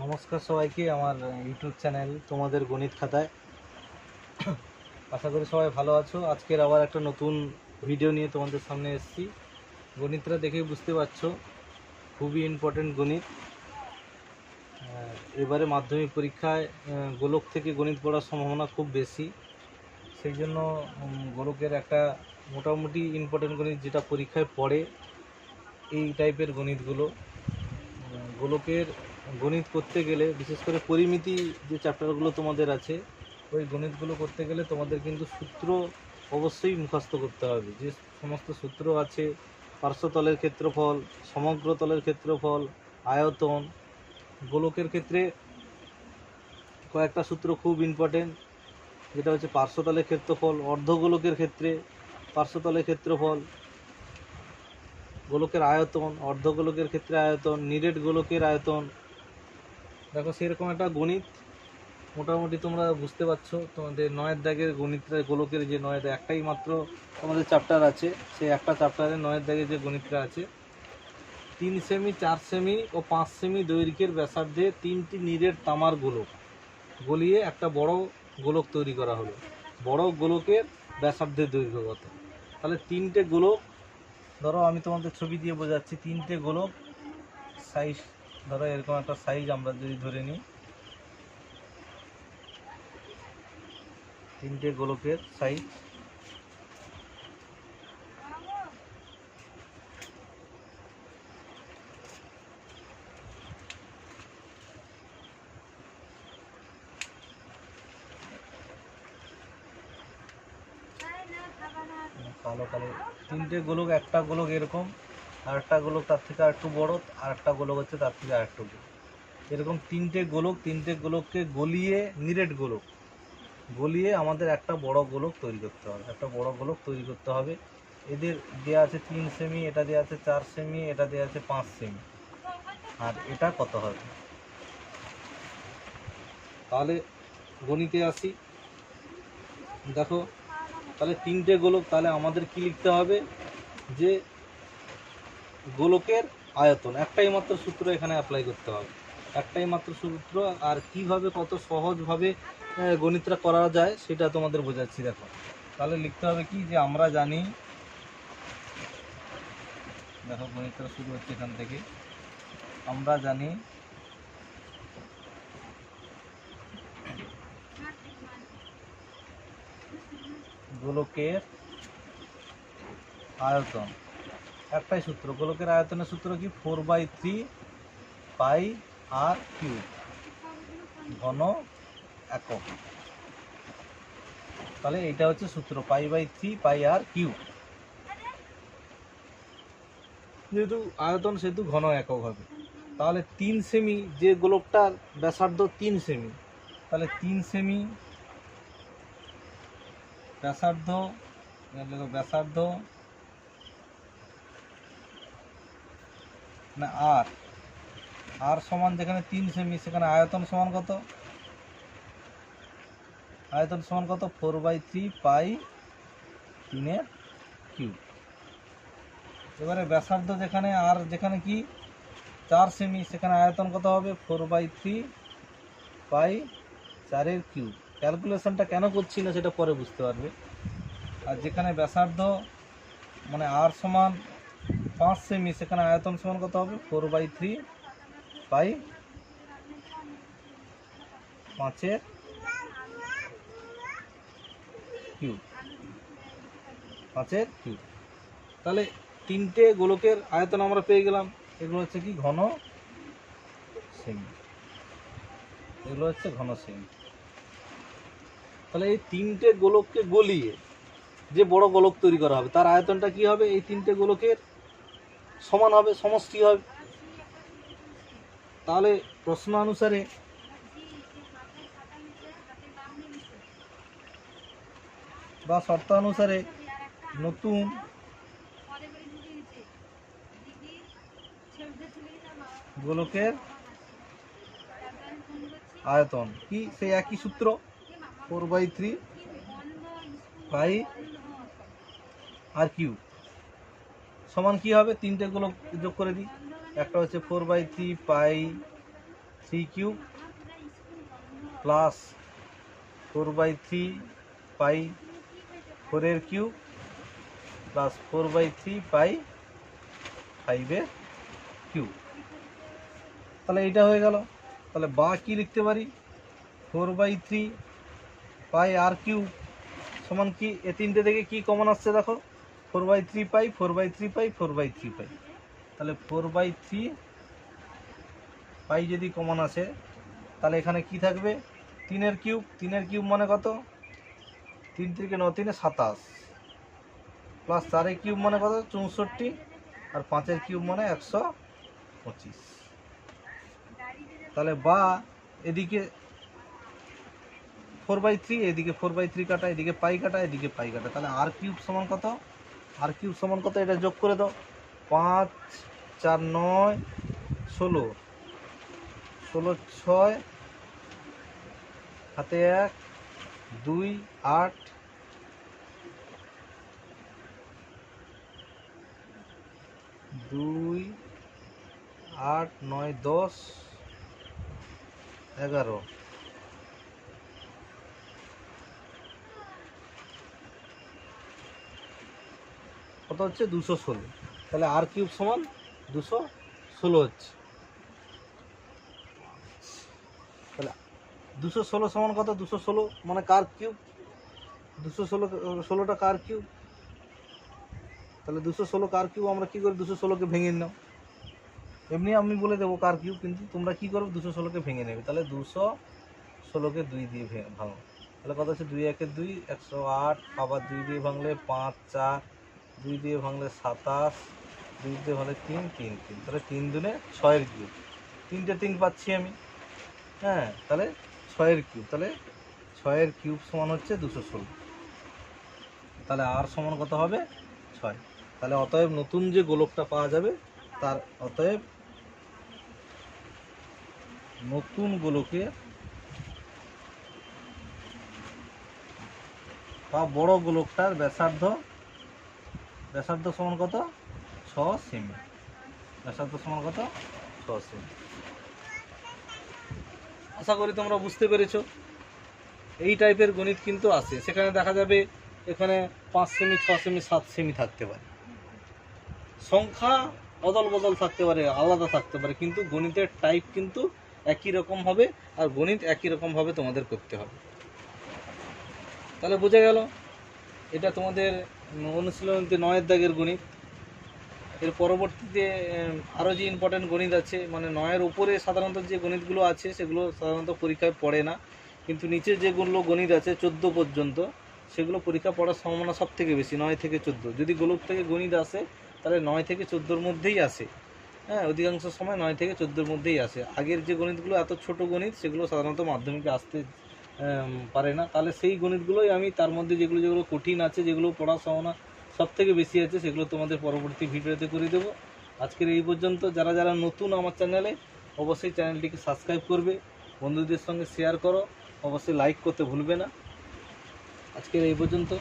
নমস্কার সবাইকে আমার ইউটিউব চ্যানেল তোমাদের গণিত খাতায়। আশা করি সবাই ভালো আছো। আজকের আবার একটা নতুন ভিডিও নিয়ে তোমাদের সামনে এসেছি। গণিতটা দেখেই বুঝতে পারছো খুবই ইম্পর্টেন্ট গণিত। এবারে মাধ্যমিক পরীক্ষায় গোলক থেকে গণিত পড়ার সম্ভাবনা খুব বেশি। সেই জন্য গোলকের একটা মোটামুটি ইম্পর্টেন্ট গণিত যেটা পরীক্ষায় পড়ে এই টাইপের গণিতগুলো। গোলকের গণিত করতে গেলে বিশেষ করে পরিমিতি যে চ্যাপ্টারগুলো তোমাদের আছে ওই গণিতগুলো করতে গেলে তোমাদের কিন্তু সূত্র অবশ্যই মুখস্থ করতে হবে। যে সমস্ত সূত্র আছে, পার্শ্বতলের ক্ষেত্রফল, সমগ্র তলের ক্ষেত্রফল, আয়তন। গোলকের ক্ষেত্রে কয়েকটা সূত্র খুব ইম্পর্টেন্ট, যেটা হচ্ছে পার্শ্বতলের ক্ষেত্রফল, অর্ধগোলকের ক্ষেত্রে পার্শ্বতলের ক্ষেত্রফল, গোলকের আয়তন, অর্ধগোলকের ক্ষেত্রে আয়তন, নিরেট গোলকের আয়তন। দেখো সেরকম একটা গণিত মোটামুটি তোমরা বুঝতে পারছো। তোমাদের 9 দাগের গণিতটা, গোলকের যে 9 দাগ, একটাই মাত্র তোমাদের চ্যাপ্টার আছে, সেই একটা চ্যাপ্টারে 9 দাগের যে গণিতটা আছে, 3 সেমি, 4 সেমি ও 5 সেমি দৈর্ঘ্যের ব্যাসার্ধে 3টি নিরেট তামার গোলক গলিয়ে একটা বড় গোলক তৈরি করা হলো। বড় গোলকের ব্যাসার্ধের দৈর্ঘ্য কত? তাহলে 3টে গোলক, ধরো আমি তোমাদের ছবি দিয়ে বোঝাচ্ছি। 3টে গোলক সাইজ, ধরো এরকম একটা সাইজ আমরা যদি ধরে নিই, 3টে গোলকের সাইজ। কালো কালো 3টে গোলক, একটা গোলক এরকম, আর একটা গোলক তার থেকে আর একটু বড়, আর একটা গোলক হচ্ছে তার থেকে আর একটু বড়। এরকম 3টে গোলক, 3টে গোলককে গলিয়ে, নিরেট গোলক গলিয়ে আমাদের একটা বড় গোলক তৈরি করতে হবে। একটা বড় গোলক তৈরি করতে হবে। এদের দেওয়া আছে 3 সেমি, এটা দেওয়া আছে 4 সেমি, এটা দেওয়া আছে 5 সেমি। আর এটা কত হবে? তাহলে গণিতে আসি। দেখো তাহলে 3টে গোলক, তাহলে আমাদের কি লিখতে হবে? যে গোলকের আয়তন, একটাই মাত্র সূত্র এখানে অ্যাপ্লাই করতে হবে, একটাই মাত্র সূত্র। আর কিভাবে, কত সহজভাবে গণিতটা করা যায় সেটা তোমাদের বোঝাচ্ছি। দেখো তাহলে লিখতে হবে কি, যে আমরা জানি, দেখো গণিতটা শুরু হচ্ছে এখান থেকে। আমরা জানি গোলকের আয়তন, একটাই সূত্র। গোলকের আয়তনের সূত্র কি? 4/3 পাই আর কিউব, ঘন একক। তাহলে এইটা হচ্ছে সূত্র, π/3 পাই আর কিউব। যেহেতু আয়তন সেহেতু ঘন একক হবে। তাহলে 3 সেমি, যে গোলকটার ব্যাসার্ধ 3 সেমি, তাহলে 3 সেমি ব্যাসার্ধ, ব্যাসার্ধ না আর, আর সমান যেখানে 3 সেমি সেখানে আয়তন সমান কত? আয়তন সমান কত? 4/3 পাই 3 কিউব। এবারে ব্যাসার্ধ যেখানে, আর যেখানে কি 4 সেমি, সেখানে আয়তন কত হবে? 4/3 পাই 4 কিউব। ক্যালকুলেশনটা কেন করছি না সেটা পরে বুঝতে পারবে। আর যেখানে ব্যাসার্ধ মানে আর সমান 5 সেমি, সেখানে আয়তন সমান কত হবে? 4/3 পাই 5 কিউব, 5 কিউব। তাহলে 3টে গোলকের আয়তন আমরা পেয়ে গেলাম। এগুলো হচ্ছে কি? ঘন সেমি। এগুলো হচ্ছে ঘন সেমি। তাহলে এই 3টে গোলককে গলিয়ে যে বড় গোলক তৈরি করা হবে তার আয়তনটা কি হবে? এই 3টে গোলকের সমান হবে, সমষ্টি হবে। তাহলে প্রশ্ন অনুসারে বা শর্তানুসারে নতুন গোলকের আয়তন কি? সেই একই সূত্র, 4/3 পাই আর কিউ সমান কি হবে? 3টে গোলক যোগ করে দিই। একটা হচ্ছে 4/3 পাই 3 কিউব প্লাস 4/3 পাই 4 এর কিউব প্লাস 4/3 পাই 5 এর কিউব। তাহলে এটা হয়ে গেল। তাহলে বা কি লিখতে পারি, 4/3 পাই আর কিউব সমান কি, এ তিনটে থেকে কি কমন আসছে দেখো, 4/3 পাই 4/3 পাই 4/3 পাই। তাহলে 4/3 পাই যদি কমন আসে তাহলে এখানে কি থাকবে, 3 এর কিউব, 3 এর কিউব মানে কত, 3 থেকে 9 3 27 প্লাস 4 এর কিউব মানে কত 64 আর 5 এর কিউব মানে 125। তাহলে বা এদিকে 4/3 এদিকে 4/3 কাটা, এদিকে পাই কাটা, এদিকে পাই কাটা, তাহলে আর কিউব সমান কত, আর কিউব সমান কত, এটা যোগ করে দাও, 5 4 9 16 16 6 হাতে 1 2 8 2 8 9 10 11 কত হচ্ছে 216। তাহলে আর কিউব সমান 216 হচ্ছে। তাহলে 216 সমান কত, 216 মানে কার কিউব, 216টা কার কিউব। তাহলে 216 কার কিউব আমরা কি করি, 216কে ভেঙে নাও, এমনি আমি বলে দেবো কার কিউব, কিন্তু তোমরা কি করো 216কে ভেঙে নেবে। তাহলে 216কে 2 দিয়ে ভাঙো, তাহলে কত হচ্ছে 2 1 2 108, আবার 2 দিয়ে ভাঙলে 5 4, 2 দিয়ে ভাঙলে 27, 2 দিয়ে ভাঙলে 3 3 3, তাহলে 3 দুনে 6 এর কিউব, 3টে 3 পাচ্ছি আমি, হ্যাঁ, তাহলে 6 এর কিউব, তাহলে 6 এর কিউব সমান হচ্ছে 216। তাহলে আর সমান কত হবে 6। তাহলে অতএব নতুন যে গোলকটা পাওয়া যাবে তার অতএব নতুন গোলকে বা বড় গোলকটার ব্যাসার্ধ সমান কত 6 সেমি, ব্যাসার্ধ সমান কত 6 সেমি। আশা করি তোমরা বুঝতে পেরেছো। এই টাইপের গণিত কিন্তু আছে, সেখানে দেখা যাবে এখানে 5 সেমি 6 সেমি 7 সেমি থাকতে পারে, সংখ্যা অদল বদল থাকতে পারে, আলাদা থাকতে পারে, কিন্তু গণিতের টাইপ কিন্তু একই রকম হবে আর গণিত একই রকমভাবে তোমাদের করতে হবে। তাহলে বোঝা গেল, এটা তোমাদের অনুশীলনীতে 9 দাগের গণিত। এর পরবর্তীতে আরও যে ইম্পর্টেন্ট গণিত আছে, মানে 9-এর উপরে সাধারণত যে গণিতগুলো আছে সেগুলো সাধারণত পরীক্ষায় পড়ে না, কিন্তু নিচে যেগুলো গণিত আছে 14 পর্যন্ত সেগুলো পরীক্ষা পড়ার সম্ভাবনা সব থেকে বেশি, 9 থেকে 14। যদি গোলক থেকে গণিত আসে তাহলে 9 থেকে 14-র মধ্যেই আসে, হ্যাঁ, অধিকাংশ সময় 9 থেকে 14-র মধ্যেই আসে। আগের যে গণিতগুলো এত ছোট গণিত সেগুলো সাধারণত মাধ্যমিকে আসতে পারে না। তাহলে সেই গণিতগুলোই আমি, তার মধ্যে যেগুলো কঠিন আছে, যেগুলো পড়ার সম্ভাবনা সব থেকে বেশি আছে, সেগুলো তোমাদের পরবর্তী ভিডিওতে করে দেবো। আজকের এই পর্যন্ত। যারা যারা নতুন আমার চ্যানেলে, অবশ্যই চ্যানেলটিকে সাবস্ক্রাইব করবে, বন্ধুদের সঙ্গে শেয়ার করো, অবশ্যই লাইক করতে ভুলবে না। আজকের এই পর্যন্ত।